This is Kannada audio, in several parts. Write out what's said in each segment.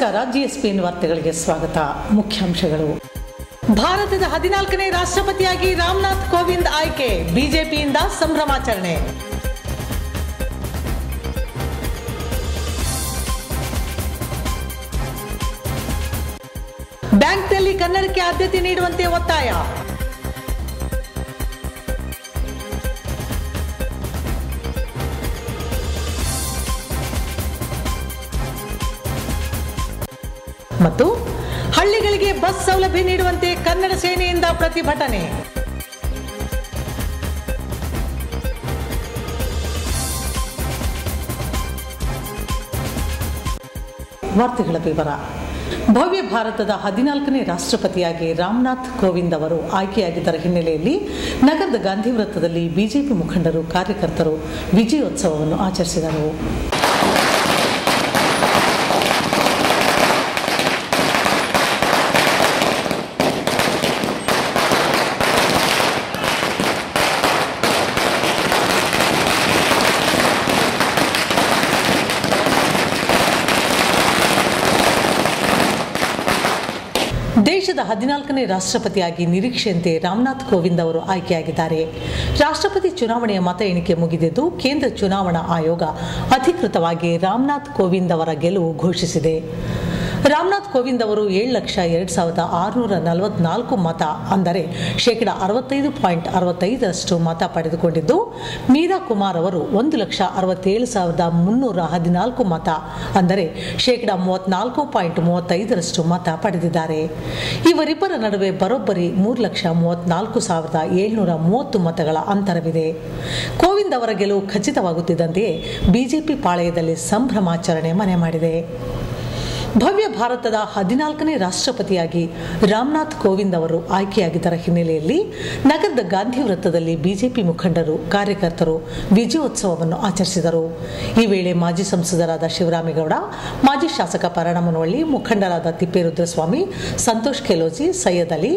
ನಮಸ್ಕಾರ. ಜಿಎಸ್ಪಿಎನ್ ವಾರ್ತೆಗಳಿಗೆ ಸ್ವಾಗತ. ಮುಖ್ಯಾಂಶಗಳು. ಭಾರತದ 14ನೇ ರಾಷ್ಟ್ರಪತಿಯಾಗಿ ರಾಮನಾಥ್ ಕೋವಿಂದ್ ಆಯ್ಕೆ, ಬಿಜೆಪಿಯಿಂದ ಸಂಭ್ರಮಾಚರಣೆ. ಬ್ಯಾಂಕ್ನಲ್ಲಿ ಕನ್ನಡಕ್ಕೆ ಆದ್ಯತೆ ನೀಡುವಂತೆ ಒತ್ತಾಯ. ಮತ್ತು ಹಳ್ಳಿಗಳಿಗೆ ಬಸ್ ಸೌಲಭ್ಯ ನೀಡುವಂತೆ ಕನ್ನಡ ಸೇನೆಯಿಂದ ಪ್ರತಿಭಟನೆ. ವಾರ್ತೆಗಳ ವಿವರ. ಭವ್ಯ ಭಾರತದ 14ನೇ ರಾಷ್ಟ್ರಪತಿಯಾಗಿ ರಾಮನಾಥ್ ಕೋವಿಂದ್ ಅವರು ಆಯ್ಕೆಯಾಗಿದ್ದರ ಹಿನ್ನೆಲೆಯಲ್ಲಿ ನಗರದ ಗಾಂಧಿ ವೃತ್ತದಲ್ಲಿ ಬಿಜೆಪಿ ಮುಖಂಡರು, ಕಾರ್ಯಕರ್ತರು ವಿಜಯೋತ್ಸವವನ್ನು ಆಚರಿಸಿದರು. ದೇಶದ 14ನೇ ರಾಷ್ಟ್ರಪತಿಯಾಗಿ ನಿರೀಕ್ಷೆಯಂತೆ ರಾಮನಾಥ್ ಕೋವಿಂದ್ ಅವರು ಆಯ್ಕೆಯಾಗಿದ್ದಾರೆ. ರಾಷ್ಟ್ರಪತಿ ಚುನಾವಣೆಯ ಮತ ಎಣಿಕೆ ಮುಗಿದಿದ್ದು, ಕೇಂದ್ರ ಚುನಾವಣಾ ಆಯೋಗ ಅಧಿಕೃತವಾಗಿ ರಾಮನಾಥ್ ಕೋವಿಂದ್ ಅವರ ಗೆಲುವು ಘೋಷಿಸಿದೆ. ರಾಮನಾಥ್ ಕೋವಿಂದ್ ಅವರು 7,02,644 ಮತ, ಅಂದರೆ 65.65% ಮತ ಪಡೆದುಕೊಂಡಿದ್ದು, ಮೀರಾ ಕುಮಾರ್ ಅವರು 1,67,314 ಮತ, ಅಂದರೆ 34.35% ಮತ ಪಡೆದಿದ್ದಾರೆ. ಇವರಿಬ್ಬರ ನಡುವೆ ಬರೋಬ್ಬರಿ 3,34,730 ಮತಗಳ ಅಂತರವಿದೆ. ಕೋವಿಂದ್ ಅವರ ಗೆಲುವು ಖಚಿತವಾಗುತ್ತಿದ್ದಂತೆಯೇ ಬಿಜೆಪಿ ಪಾಳೆಯದಲ್ಲಿ ಸಂಭ್ರಮಾಚರಣೆ ಮನೆ ಮಾಡಿದೆ. ಭವ್ಯ ಭಾರತದ 14ನೇ ರಾಷ್ಟ್ರಪತಿಯಾಗಿ ರಾಮನಾಥ್ ಕೋವಿಂದ್ ಅವರು ಆಯ್ಕೆಯಾಗಿದ್ದರ ಹಿನ್ನೆಲೆಯಲ್ಲಿ ನಗರದ ಗಾಂಧಿ ವೃತ್ತದಲ್ಲಿ ಬಿಜೆಪಿ ಮುಖಂಡರು, ಕಾರ್ಯಕರ್ತರು ವಿಜಯೋತ್ಸವವನ್ನು ಆಚರಿಸಿದರು. ಈ ವೇಳೆ ಮಾಜಿ ಸಂಸದರಾದ ಶಿವರಾಮೇಗೌಡ, ಮಾಜಿ ಶಾಸಕ ಪರಮನವಳ್ಳಿ, ಮುಖಂಡರಾದ ತಿಪ್ಪೇರುದ್ರಸ್ವಾಮಿ, ಸಂತೋಷ್ ಕೆಲೋಜಿ, ಸೈಯದ್ ಅಲಿ,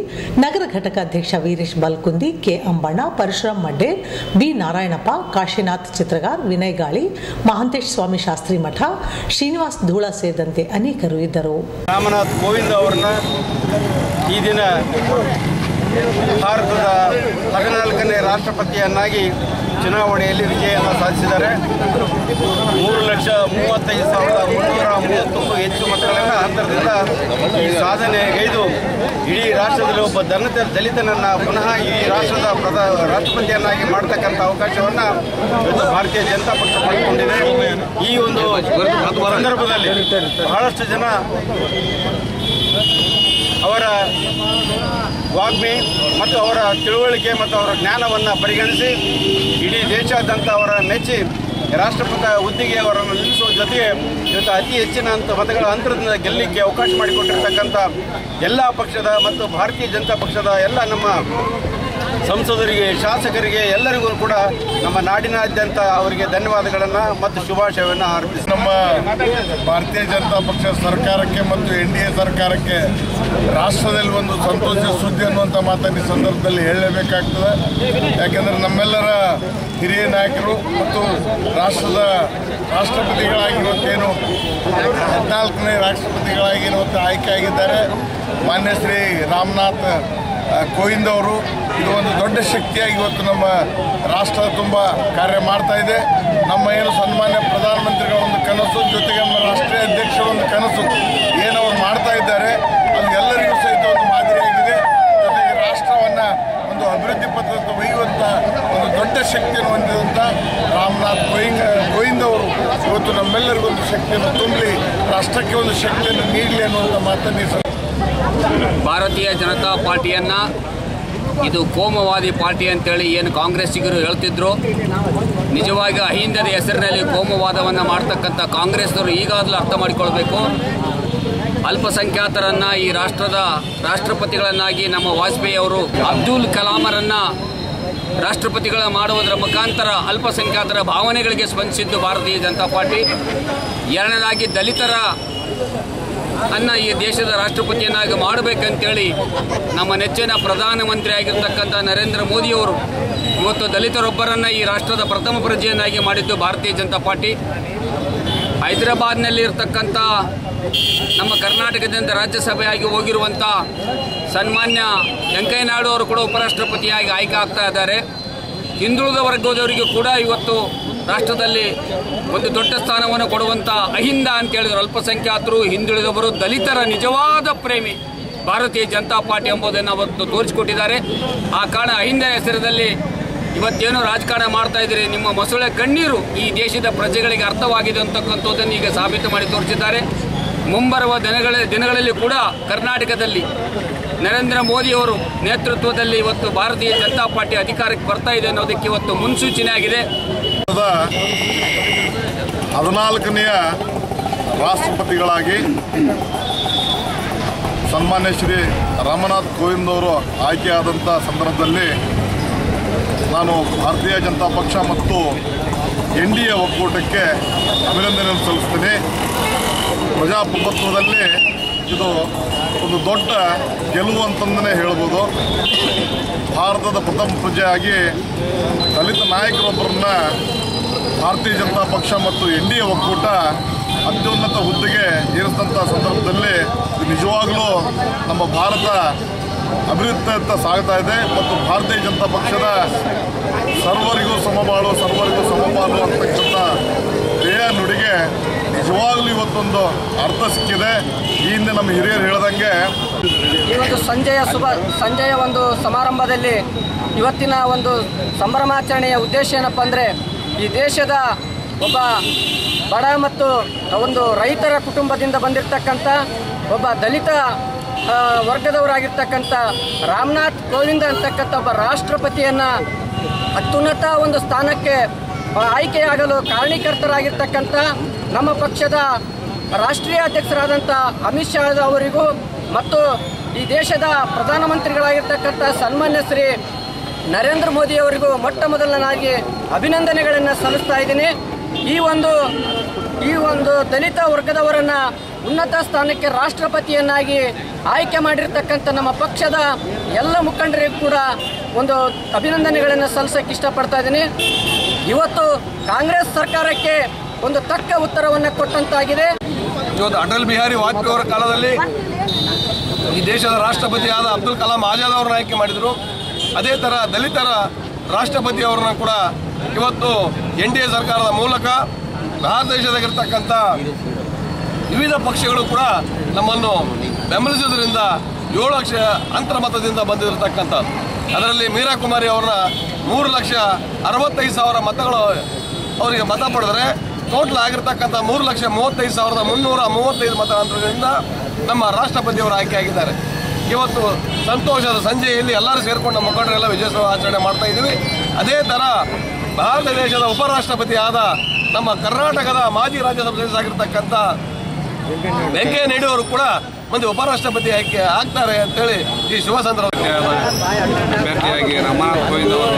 ನಗರ ಘಟಕ ಅಧ್ಯಕ್ಷ ವೀರೇಶ್ ಬಲ್ಕುಂದಿ, ಕೆ ಅಂಬಣ್ಣ, ಪರಶುರಾಮ್ ಮಡ್ಡೇರ್, ಬಿ ನಾರಾಯಣಪ್ಪ, ಕಾಶಿನಾಥ್ ಚಿತ್ರಗಾರ್, ವಿನಯ್ ಗಾಳಿ, ಮಹಾಂತೇಶ್ ಸ್ವಾಮಿ ಶಾಸ್ತ್ರಿ ಮಠ, ಶ್ರೀನಿವಾಸ್ ಧೂಳ ಸೇರಿದಂತೆ ಅನೇಕ ಇದ್ದರು. ರಾಮನಾಥ್ ಕೋವಿಂದ್ ಅವರನ್ನ ಈ ದಿನ ಭಾರತದ 14ನೇ ರಾಷ್ಟ್ರಪತಿಯನ್ನಾಗಿ ಚುನಾವಣೆಯಲ್ಲಿ ವಿಜಯವನ್ನು ಸಾಧಿಸಿದ್ದಾರೆ. 3,35,330ಕ್ಕೂ ಹೆಚ್ಚು ಮತಗಳ ಅಂತರದಿಂದ ಈ ಸಾಧನೆಗೈದು ಇಡೀ ರಾಷ್ಟ್ರದಲ್ಲಿ ಒಬ್ಬ ದಲಿತನನ್ನು ಪುನಃ ಈ ರಾಷ್ಟ್ರದ ರಾಷ್ಟ್ರಪತಿಯನ್ನಾಗಿ ಮಾಡತಕ್ಕಂಥ ಅವಕಾಶವನ್ನು ಭಾರತೀಯ ಜನತಾ ಪಕ್ಷ ಪಡೆದುಕೊಂಡಿದೆ. ಈ ಒಂದು ಸಂದರ್ಭದಲ್ಲಿ ಬಹಳಷ್ಟು ಜನ ಅವರ ವಾಗ್ಮಿ ಮತ್ತು ಅವರ ತಿಳುವಳಿಕೆ ಮತ್ತು ಅವರ ಜ್ಞಾನವನ್ನು ಪರಿಗಣಿಸಿ ಇಡೀ ದೇಶಾದ್ಯಂತ ಅವರ ಮೆಚ್ಚಿ ರಾಷ್ಟ್ರಪತಿ ಹುದ್ದೆಗೆ ಅವರನ್ನು ನಿಲ್ಲಿಸುವ ಜೊತೆಗೆ ಇವತ್ತು ಅತಿ ಹೆಚ್ಚಿನ ಮತಗಳ ಅಂತರದಿಂದ ಗೆಲ್ಲಲಿಕ್ಕೆ ಅವಕಾಶ ಮಾಡಿಕೊಟ್ಟಿರ್ತಕ್ಕಂಥ ಎಲ್ಲ ಪಕ್ಷದ ಮತ್ತು ಭಾರತೀಯ ಜನತಾ ಪಕ್ಷದ ಎಲ್ಲ ನಮ್ಮ ಸಂಸದರಿಗೆ, ಶಾಸಕರಿಗೆ, ಎಲ್ಲರಿಗೂ ಕೂಡ ನಮ್ಮ ನಾಡಿನಾದ್ಯಂತ ಅವರಿಗೆ ಧನ್ಯವಾದಗಳನ್ನು ಮತ್ತು ಶುಭಾಶಯವನ್ನು ಅರ್ಪಿಸಿ ನಮ್ಮ ಭಾರತೀಯ ಜನತಾ ಪಕ್ಷ ಸರ್ಕಾರಕ್ಕೆ ಮತ್ತು NDA ಸರ್ಕಾರಕ್ಕೆ ರಾಷ್ಟ್ರದಲ್ಲಿ ಒಂದು ಸಂತೋಷ ಸುದ್ದಿ ಅನ್ನುವಂಥ ಮಾತನ್ನು ಈ ಸಂದರ್ಭದಲ್ಲಿ ಹೇಳಲೇಬೇಕಾಗ್ತದೆ. ಯಾಕೆಂದರೆ ನಮ್ಮೆಲ್ಲರ ಹಿರಿಯ ನಾಯಕರು ಮತ್ತು ರಾಷ್ಟ್ರದ ರಾಷ್ಟ್ರಪತಿಗಳಾಗಿ ಇವತ್ತೇನು 14ನೇ ರಾಷ್ಟ್ರಪತಿಗಳಾಗಿ ಇವತ್ತು ಆಯ್ಕೆಯಾಗಿದ್ದಾರೆ ಮಾನ್ಯ ಶ್ರೀ ರಾಮನಾಥ್ ಕೋವಿಂದ್ ಅವರು. ಇದು ಒಂದು ದೊಡ್ಡ ಶಕ್ತಿಯಾಗಿ ಇವತ್ತು ನಮ್ಮ ರಾಷ್ಟ್ರ ತುಂಬ ಕಾರ್ಯ ಮಾಡ್ತಾ ಇದೆ. ನಮ್ಮ ಏನು ಸನ್ಮಾನ್ಯ ಪ್ರಧಾನಮಂತ್ರಿಗಳ ಒಂದು ಕನಸು, ಜೊತೆಗೆ ನಮ್ಮ ರಾಷ್ಟ್ರೀಯ ಅಧ್ಯಕ್ಷರ ಒಂದು ಕನಸು ಏನು ಅವ್ರು ಮಾಡ್ತಾ ಇದ್ದಾರೆ, ಅದು ಎಲ್ಲರಿಗೂ ಸಹಿತ ಒಂದು ಮಾದರಿಯಾಗಿದೆ. ಜೊತೆಗೆ ರಾಷ್ಟ್ರವನ್ನು ಒಂದು ಅಭಿವೃದ್ಧಿ ಪಥದತ್ತ ಒಯ್ಯುವಂಥ ಒಂದು ದೊಡ್ಡ ಶಕ್ತಿಯನ್ನು ಹೊಂದಿದಂಥ ರಾಮನಾಥ್ ಕೋವಿಂದ್ ಅವರು ಇವತ್ತು ನಮ್ಮೆಲ್ಲರಿಗೂ ಒಂದು ಶಕ್ತಿಯನ್ನು ತುಂಬಲಿ, ರಾಷ್ಟ್ರಕ್ಕೆ ಒಂದು ಶಕ್ತಿಯನ್ನು ನೀಡಲಿ ಅನ್ನುವಂಥ ಮಾತನ್ನು ಭಾರತೀಯ ಜನತಾ ಪಾರ್ಟಿಯನ್ನು ಇದು ಕೋಮುವಾದಿ ಪಾರ್ಟಿ ಅಂತೇಳಿ ಏನು ಕಾಂಗ್ರೆಸ್ಸಿಗರು ಹೇಳ್ತಿದ್ರು, ನಿಜವಾಗಿ ಅಹಿಂದದ ಹೆಸರಿನಲ್ಲಿ ಕೋಮುವಾದವನ್ನು ಮಾಡ್ತಕ್ಕಂಥ ಕಾಂಗ್ರೆಸ್ನವರು ಈಗಾಗಲೂ ಅರ್ಥ ಮಾಡಿಕೊಳ್ಬೇಕು. ಅಲ್ಪಸಂಖ್ಯಾತರನ್ನು ಈ ರಾಷ್ಟ್ರದ ರಾಷ್ಟ್ರಪತಿಗಳನ್ನಾಗಿ ನಮ್ಮ ವಾಜಪೇಯಿ ಅವರು ಅಬ್ದುಲ್ ಕಲಾಮರನ್ನು ರಾಷ್ಟ್ರಪತಿಗಳ ಮಾಡುವುದರ ಮುಖಾಂತರ ಅಲ್ಪಸಂಖ್ಯಾತರ ಭಾವನೆಗಳಿಗೆ ಸ್ಪಂದಿಸಿದ್ದು ಭಾರತೀಯ ಜನತಾ ಪಾರ್ಟಿ. ಎರಡನೇದಾಗಿ ದಲಿತರ ಅನ್ನ ಈ ದೇಶದ ರಾಷ್ಟ್ರಪತಿಯನ್ನಾಗಿ ಮಾಡಬೇಕಂತೇಳಿ ನಮ್ಮ ನೆಚ್ಚಿನ ಪ್ರಧಾನಮಂತ್ರಿ ಆಗಿರ್ತಕ್ಕಂಥ ನರೇಂದ್ರ ಮೋದಿಯವರು ಇವತ್ತು ದಲಿತರೊಬ್ಬರನ್ನು ಈ ರಾಷ್ಟ್ರದ ಪ್ರಥಮ ಪ್ರಜೆಯನ್ನಾಗಿ ಮಾಡಿದ್ದು ಭಾರತೀಯ ಜನತಾ ಪಾರ್ಟಿ. ಹೈದರಾಬಾದ್ನಲ್ಲಿ ಇರತಕ್ಕಂಥ ನಮ್ಮ ಕರ್ನಾಟಕದಿಂದ ರಾಜ್ಯಸಭೆಯಾಗಿ ಹೋಗಿರುವಂಥ ಸನ್ಮಾನ್ಯ ವೆಂಕಯ್ಯ ನಾಯ್ಡು ಅವರು ಕೂಡ ಉಪರಾಷ್ಟ್ರಪತಿಯಾಗಿ ಆಯ್ಕೆ ಆಗ್ತಾ ಇದ್ದಾರೆ. ಹಿಂದುಳಿದ ವರ್ಗದವರಿಗೂ ಕೂಡ ಇವತ್ತು ರಾಷ್ಟ್ರದಲ್ಲಿ ಒಂದು ದೊಡ್ಡ ಸ್ಥಾನವನ್ನು ಕೊಡುವಂಥ ಅಹಿಂದ ಅಂತ ಹೇಳಿದ್ರು. ಅಲ್ಪಸಂಖ್ಯಾತರು, ಹಿಂದುಳಿದವರು, ದಲಿತರ ನಿಜವಾದ ಪ್ರೇಮಿ ಭಾರತೀಯ ಜನತಾ ಪಾರ್ಟಿ ಎಂಬುದನ್ನು ಅವತ್ತು ತೋರಿಸಿಕೊಟ್ಟಿದ್ದಾರೆ. ಆ ಕಾರಣ ಅಹಿಂದ ಹೆಸರಿನಲ್ಲಿ ಇವತ್ತೇನು ರಾಜಕಾರಣ ಮಾಡ್ತಾ ಇದ್ದೀರಿ, ನಿಮ್ಮ ಮೊಸಳೆ ಕಣ್ಣೀರು ಈ ದೇಶದ ಪ್ರಜೆಗಳಿಗೆ ಅರ್ಥವಾಗಿದೆ ಅಂತಕ್ಕಂಥದ್ದನ್ನು ಈಗ ಸಾಬೀತು ಮಾಡಿ ತೋರಿಸಿದ್ದಾರೆ. ಮುಂಬರುವ ದಿನಗಳಲ್ಲಿ ಕೂಡ ಕರ್ನಾಟಕದಲ್ಲಿ ನರೇಂದ್ರ ಮೋದಿಯವರು ನೇತೃತ್ವದಲ್ಲಿ ಇವತ್ತು ಭಾರತೀಯ ಜನತಾ ಪಾರ್ಟಿ ಅಧಿಕಾರಕ್ಕೆ ಬರ್ತಾ ಇದೆ ಅನ್ನೋದಕ್ಕೆ ಇವತ್ತು ಮುನ್ಸೂಚನೆ ಆಗಿದೆ. 14ನೆಯ ರಾಷ್ಟ್ರಪತಿಗಳಾಗಿ ಸನ್ಮಾನ್ಯ ಶ್ರೀ ರಾಮನಾಥ್ ಕೋವಿಂದ್ ಅವರು ಆಯ್ಕೆಯಾದಂಥ ಸಂದರ್ಭದಲ್ಲಿ ನಾನು ಭಾರತೀಯ ಜನತಾ ಪಕ್ಷ ಮತ್ತು NDA ಒಕ್ಕೂಟಕ್ಕೆ ಅಭಿನಂದನೆಯನ್ನು ಸಲ್ಲಿಸ್ತೀನಿ. ಪ್ರಜಾಪ್ರಭುತ್ವದಲ್ಲಿ ಇದು ಒಂದು ದೊಡ್ಡ ಗೆಲುವು ಅಂತಂದೇ ಹೇಳ್ಬೋದು. ಭಾರತದ ಪ್ರಥಮ ಪ್ರಜೆಯಾಗಿ ದಲಿತ ನಾಯಕರೊಬ್ಬರನ್ನ ಭಾರತೀಯ ಜನತಾ ಪಕ್ಷ ಮತ್ತು NDA ಒಕ್ಕೂಟ ಅತ್ಯುನ್ನತ ಹುದ್ದೆಗೆ ಏರಿಸಿದಂಥ ಸಂದರ್ಭದಲ್ಲಿ ನಿಜವಾಗಲೂ ನಮ್ಮ ಭಾರತ ಅಭಿವೃದ್ಧಿಯತ್ತ ಸಾಗ್ತಾ ಇದೆ ಮತ್ತು ಭಾರತೀಯ ಜನತಾ ಪಕ್ಷದ ಸರ್ವರಿಗೂ ಸಮಬಾಳು, ಸರ್ವರಿಗೂ ಸಮಪಾಲು ಅಂತಕ್ಕಂಥ ಧ್ಯೇಯ ನುಡಿಗೆ ನಿಜವಾಗಲೂ ಇವತ್ತೊಂದು ಅರ್ಥ ಸಿಕ್ಕಿದೆ. ಈ ಹಿಂದೆ ನಮ್ಮ ಹಿರಿಯರು ಹೇಳ್ದಂಗೆ ಈ ಒಂದು ಸಂಜೆಯ ಒಂದು ಸಮಾರಂಭದಲ್ಲಿ ಇವತ್ತಿನ ಒಂದು ಸಂಭ್ರಮಾಚರಣೆಯ ಉದ್ದೇಶ ಏನಪ್ಪ ಅಂದರೆ, ಈ ದೇಶದ ಒಬ್ಬ ಬಡ ಮತ್ತು ಒಂದು ರೈತರ ಕುಟುಂಬದಿಂದ ಬಂದಿರತಕ್ಕಂಥ ಒಬ್ಬ ದಲಿತ ವರ್ಗದವರಾಗಿರ್ತಕ್ಕಂಥ ರಾಮನಾಥ್ ಕೋವಿಂದ್ ಅಂತಕ್ಕಂಥ ಒಬ್ಬ ರಾಷ್ಟ್ರಪತಿಯನ್ನು ಅತ್ಯುನ್ನತ ಒಂದು ಸ್ಥಾನಕ್ಕೆ ಆಯ್ಕೆಯಾಗಲು ಕಾರಣೀಕರ್ತರಾಗಿರ್ತಕ್ಕಂಥ ನಮ್ಮ ಪಕ್ಷದ ರಾಷ್ಟ್ರೀಯ ಅಧ್ಯಕ್ಷರಾದಂಥ ಅಮಿತ್ ಶಾ ಅವರಿಗೂ ಮತ್ತು ಈ ದೇಶದ ಪ್ರಧಾನಮಂತ್ರಿಗಳಾಗಿರ್ತಕ್ಕಂಥ ಸನ್ಮಾನ್ಯ ಶ್ರೀ ನರೇಂದ್ರ ಮೋದಿಯವರಿಗೂ ಮೊಟ್ಟ ಮೊದಲನಾಗಿ ಅಭಿನಂದನೆಗಳನ್ನು ಸಲ್ಲಿಸ್ತಾ ಇದ್ದೀನಿ. ಈ ಒಂದು ದಲಿತ ವರ್ಗದವರನ್ನು ಉನ್ನತ ಸ್ಥಾನಕ್ಕೆ ರಾಷ್ಟ್ರಪತಿಯನ್ನಾಗಿ ಆಯ್ಕೆ ಮಾಡಿರ್ತಕ್ಕಂಥ ನಮ್ಮ ಪಕ್ಷದ ಎಲ್ಲ ಮುಖಂಡರಿಗೂ ಕೂಡ ಒಂದು ಅಭಿನಂದನೆಗಳನ್ನು ಸಲ್ಲಿಸೋಕ್ಕೆ ಇಷ್ಟಪಡ್ತಾ ಇದ್ದೀನಿ. ಇವತ್ತು ಕಾಂಗ್ರೆಸ್ ಸರ್ಕಾರಕ್ಕೆ ಒಂದು ತಕ್ಕ ಉತ್ತರವನ್ನು ಕೊಟ್ಟಂತಾಗಿದೆ. ಇವತ್ತು ಅಟಲ್ ಬಿಹಾರಿ ವಾಜಪೇಯಿ ಅವರ ಕಾಲದಲ್ಲಿ ಈ ದೇಶದ ರಾಷ್ಟ್ರಪತಿಯಾದ ಅಬ್ದುಲ್ ಕಲಾಂ ಆಜಾದ್ ಅವರನ್ನ ಆಯ್ಕೆ ಮಾಡಿದರು. ಅದೇ ಥರ ದಲಿತರ ರಾಷ್ಟ್ರಪತಿ ಅವರನ್ನ ಕೂಡ ಇವತ್ತು NDA ಸರ್ಕಾರದ ಮೂಲಕ ಭಾರತ ದೇಶದಾಗಿರ್ತಕ್ಕಂಥ ವಿವಿಧ ಪಕ್ಷಗಳು ಕೂಡ ನಮ್ಮನ್ನು ಬೆಂಬಲಿಸೋದ್ರಿಂದ 7 ಲಕ್ಷ ಅಂತರ್ಮತದಿಂದ ಬಂದಿರತಕ್ಕಂಥದ್ದು. ಅದರಲ್ಲಿ ಮೀರಾ ಕುಮಾರಿ ಅವ್ರನ್ನ 3,65,000 ಮತಗಳು ಅವರಿಗೆ ಮತ ಪಡೆದರೆ ಟೋಟಲ್ ಆಗಿರ್ತಕ್ಕಂಥ 3,35,335 ಮತ ಅಂತರದಿಂದ ನಮ್ಮ ರಾಷ್ಟ್ರಪತಿಯವರು ಆಯ್ಕೆಯಾಗಿದ್ದಾರೆ. ಇವತ್ತು ಸಂತೋಷದ ಸಂಜೆಯಲ್ಲಿ ಎಲ್ಲರೂ ಸೇರಿಕೊಂಡು ನಮ್ಮ ಮುಖಂಡರೆಲ್ಲ ವಿಜಯೋತ್ಸವ ಆಚರಣೆ ಮಾಡ್ತಾ ಇದ್ದೀವಿ. ಅದೇ ಥರ ಭಾರತ ದೇಶದ ಉಪರಾಷ್ಟ್ರಪತಿ ಆದ ನಮ್ಮ ಕರ್ನಾಟಕದ ಮಾಜಿ ರಾಜ್ಯಸಭಾ ಸದಸ್ಯರಾಗಿರ್ತಕ್ಕಂಥ ವೆಂಕಯ್ಯ ನಾಯ್ಡು ಅವರು ಕೂಡ ಮುಂದೆ ಉಪರಾಷ್ಟ್ರಪತಿ ಆಯ್ಕೆ ಆಗ್ತಾರೆ ಅಂತೇಳಿ ಈ ಶುಭ ಸಂದರ್ಭದಲ್ಲಿ ಅಭ್ಯರ್ಥಿಯಾಗಿ ರಾಮನಾಥ್ ಕೋವಿಂದ್ ಅವರು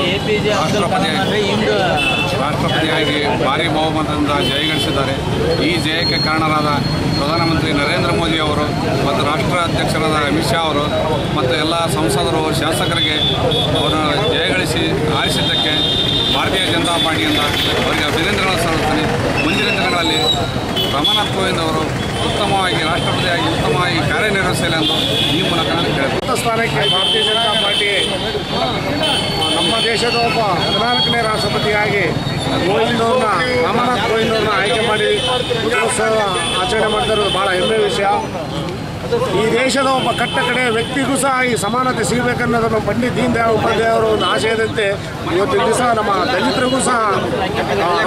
ರಾಷ್ಟ್ರಪತಿಯಾಗಿ ಭಾರಿ ಬಹುಮತದಿಂದ ಜಯಗಳಿಸಿದ್ದಾರೆ. ಈ ಜಯಕ್ಕೆ ಕಾರಣರಾದ ಪ್ರಧಾನಮಂತ್ರಿ ನರೇಂದ್ರ ಮೋದಿ ಅವರು ಮತ್ತು ರಾಷ್ಟ್ರ ಅಧ್ಯಕ್ಷರಾದ ಅಮಿತ್ ಶಾ ಅವರು ಮತ್ತು ಎಲ್ಲ ಸಂಸದರು, ಶಾಸಕರಿಗೆ ಅವರನ್ನು ಜಯಗಳಿಸಿ ಆರಿಸಿದ್ದಕ್ಕೆ ಭಾರತೀಯ ಜನತಾ ಪಾರ್ಟಿಯಿಂದ ಅವರಿಗೆ ಅಭಿನಂದನೆಗಳನ್ನು ಸಲ್ಲಿಸ್ತೀನಿ. ಮುಂದಿನ ದಿನಗಳಲ್ಲಿ ರಾಮನಾಥ್ ಕೋವಿಂದ್ ಅವರು ಉತ್ತಮವಾಗಿ ರಾಷ್ಟ್ರಪತಿಯಾಗಿ ಉತ್ತಮವಾಗಿ ಕಾರ್ಯನಿರ್ವಹಿಸಲಿ ಎಂದು ಈ ಮೂಲಕ ನಾನು ಕೇಳ್ತೀನಿ. ಸ್ಥಾನಕ್ಕೆ ಭಾರತೀಯ ಜನತಾ ಪಾರ್ಟಿ ನಮ್ಮ ದೇಶದ ಒಬ್ಬ 14ನೇ ರಾಷ್ಟ್ರಪತಿಯಾಗಿ ರಾಮನಾಥ್ ಕೋವಿಂದ್ ಅವ್ರನ್ನ ಆಯ್ಕೆ ಮಾಡಿ ವಿಜಯೋತ್ಸವ ಆಚರಣೆ ಮಾಡ್ತಿರೋದು ಭಾಳ ಹೆಮ್ಮೆಯ ವಿಷಯ. ಈ ದೇಶದ ಒಬ್ಬ ಕಟ್ಟಕಡೆ ವ್ಯಕ್ತಿಗೂ ಸಹ ಈ ಸಮಾನತೆ ಸಿಗಬೇಕನ್ನೋದನ್ನು ಪಂಡಿತ್ ದೀನ್ ದಯಾಳ್ ಉಪಾಧ್ಯಾಯ ಅವರ ಒಂದು ಆಶಯದಂತೆ ಇವತ್ತಿನ ದಿವಸ ನಮ್ಮ ದಲಿತರಿಗೂ ಸಹ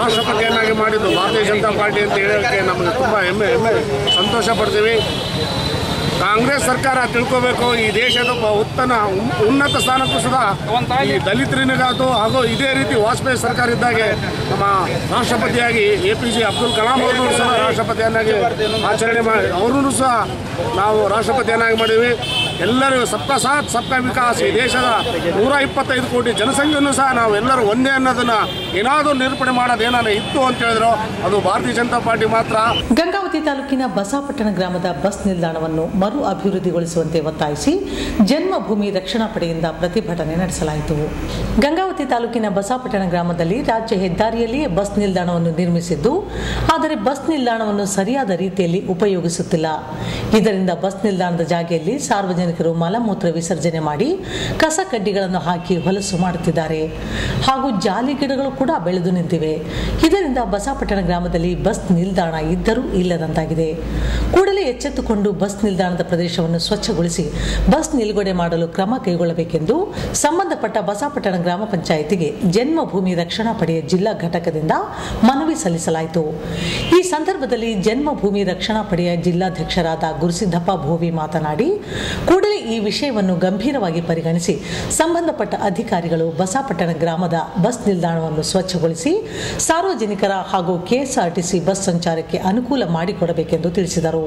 ರಾಷ್ಟ್ರಪತಿಯನ್ನಾಗಿ ಮಾಡಿದ್ದು ಭಾರತೀಯ ಜನತಾ ಪಾರ್ಟಿ ಅಂತ ಹೇಳೋಕ್ಕೆ ನಮಗೆ ತುಂಬ ಹೆಮ್ಮೆ ಸಂತೋಷ ಪಡ್ತೀವಿ. ಕಾಂಗ್ರೆಸ್ ಸರ್ಕಾರ ತಿಳ್ಕೋಬೇಕು, ಈ ದೇಶದ ಉನ್ನತ ಸ್ಥಾನಕ್ಕೂ ಸುಧಾ ಈ ದಲಿತರಿಗಾತು ಹಾಗೂ ಇದೇ ರೀತಿ ವಾಜಪೇಯಿ ಸರ್ಕಾರ ಇದ್ದಾಗೆ ನಮ್ಮ ರಾಷ್ಟ್ರಪತಿಯಾಗಿ APJ ಅಬ್ದುಲ್ ಕಲಾಂ ಅವರನ್ನು ಸಹ ರಾಷ್ಟ್ರಪತಿಯನ್ನಾಗಿ ಆಚರಣೆ ಮಾಡಿ ಅವರನ್ನು ಸಹ ನಾವು ರಾಷ್ಟ್ರಪತಿಯನ್ನಾಗಿ ಮಾಡಿದ್ವಿ. ಎಲ್ಲರೂ ಸಬ್ಕಾ ಸಾಥ್ ಸಬ್ಕಾ ವಿಕಾಸ್, ಈ ದೇಶದ 125 ಕೋಟಿ ಜನಸಂಖ್ಯೆಯನ್ನು ಸಹ ನಾವೆಲ್ಲರೂ ಒಂದೇ ಅನ್ನೋದನ್ನು ಏನಾದರೂ ನಿರೂಪಣೆ ಮಾಡೋದೇನಾದ್ರು ಇತ್ತು ಅಂತ ಹೇಳಿದ್ರು ಅದು ಭಾರತೀಯ ಜನತಾ ಪಾರ್ಟಿ ಮಾತ್ರ. ಗಂಗಾವತಿ ತಾಲೂಕಿನ ಬಸಾಪಟ್ಟಣ ಗ್ರಾಮದ ಬಸ್ ನಿಲ್ದಾಣವನ್ನು ಮರು ಅಭಿವೃದ್ಧಿಗೊಳಿಸುವಂತೆ ಒತ್ತಾಯಿಸಿ ಜನ್ಮಭೂಮಿ ರಕ್ಷಣಾ ಪಡೆಯಿಂದ ಪ್ರತಿಭಟನೆ ನಡೆಸಲಾಯಿತು. ಗಂಗಾವತಿ ತಾಲೂಕಿನ ಬಸಾಪಟ್ಟಣ ಗ್ರಾಮದಲ್ಲಿ ರಾಜ್ಯ ಹೆದ್ದಾರಿಯಲ್ಲಿಯೇ ಬಸ್ ನಿಲ್ದಾಣವನ್ನು ನಿರ್ಮಿಸಿದ್ದು, ಆದರೆ ಬಸ್ ನಿಲ್ದಾಣವನ್ನು ಸರಿಯಾದ ರೀತಿಯಲ್ಲಿ ಉಪಯೋಗಿಸುತ್ತಿಲ್ಲ. ಇದರಿಂದ ಬಸ್ ನಿಲ್ದಾಣದ ಜಾಗೆಯಲ್ಲಿ ಸಾರ್ವಜನಿಕರು ಮಲಮೂತ್ರ ವಿಸರ್ಜನೆ ಮಾಡಿ ಕಸ ಕಡ್ಡಿಗಳನ್ನು ಹಾಕಿ ಹೊಲಸು ಮಾಡುತ್ತಿದ್ದಾರೆ ಹಾಗೂ ಜಾಲಿ ಗಿಡಗಳು ಕೂಡ ಬೆಳೆದು ನಿಂತಿವೆ. ಇದರಿಂದ ಬಸಾಪಟ್ಟಣ ಗ್ರಾಮದಲ್ಲಿ ಬಸ್ ನಿಲ್ದಾಣ ಇದ್ದರೂ ಇಲ್ಲದಂತಾಗಿದೆ. ಕೂಡಲೇ ಎಚ್ಚೆತ್ತುಕೊಂಡು ಬಸ್ ನಿಲ್ದಾಣದ ಪ್ರದೇಶವನ್ನು ಸ್ವಚ್ಛಗೊಳಿಸಿ ಬಸ್ ನಿಲುಗಡೆ ಮಾಡಲು ಕ್ರಮ ಕೈಗೊಳ್ಳಬೇಕೆಂದು ಸಂಬಂಧಪಟ್ಟ ಬಸಾಪಟ್ಟಣ ಗ್ರಾಮ ಪಂಚಾಯಿತಿಗೆ ಜನ್ಮಭೂಮಿ ರಕ್ಷಣಾ ಪಡೆಯ ಜಿಲ್ಲಾ ಘಟಕದಿಂದ ಮನವಿ ಸಲ್ಲಿಸಲಾಯಿತು. ಈ ಸಂದರ್ಭದಲ್ಲಿ ಜನ್ಮಭೂಮಿ ರಕ್ಷಣಾ ಪಡೆಯ ಜಿಲ್ಲಾಧ್ಯಕ್ಷರಾದ ಗುರುಸಿದ್ದಪ್ಪ ಭೋವಿ ಮಾತನಾಡಿ, ಕೂಡಲೇ ಈ ವಿಷಯವನ್ನು ಗಂಭೀರವಾಗಿ ಪರಿಗಣಿಸಿ ಸಂಬಂಧಪಟ್ಟ ಅಧಿಕಾರಿಗಳು ಬಸಾಪಟ್ಟಣ ಗ್ರಾಮದ ಬಸ್ ನಿಲ್ದಾಣವನ್ನು ಸ್ವಚ್ಛಗೊಳಿಸಿ ಸಾರ್ವಜನಿಕರ ಹಾಗೂ ಕೆಎಸ್ಆರ್ಟಿಸಿ ಬಸ್ ಸಂಚಾರಕ್ಕೆ ಅನುಕೂಲ ಮಾಡಿಕೊಡಬೇಕೆಂದು ತಿಳಿಸಿದರು.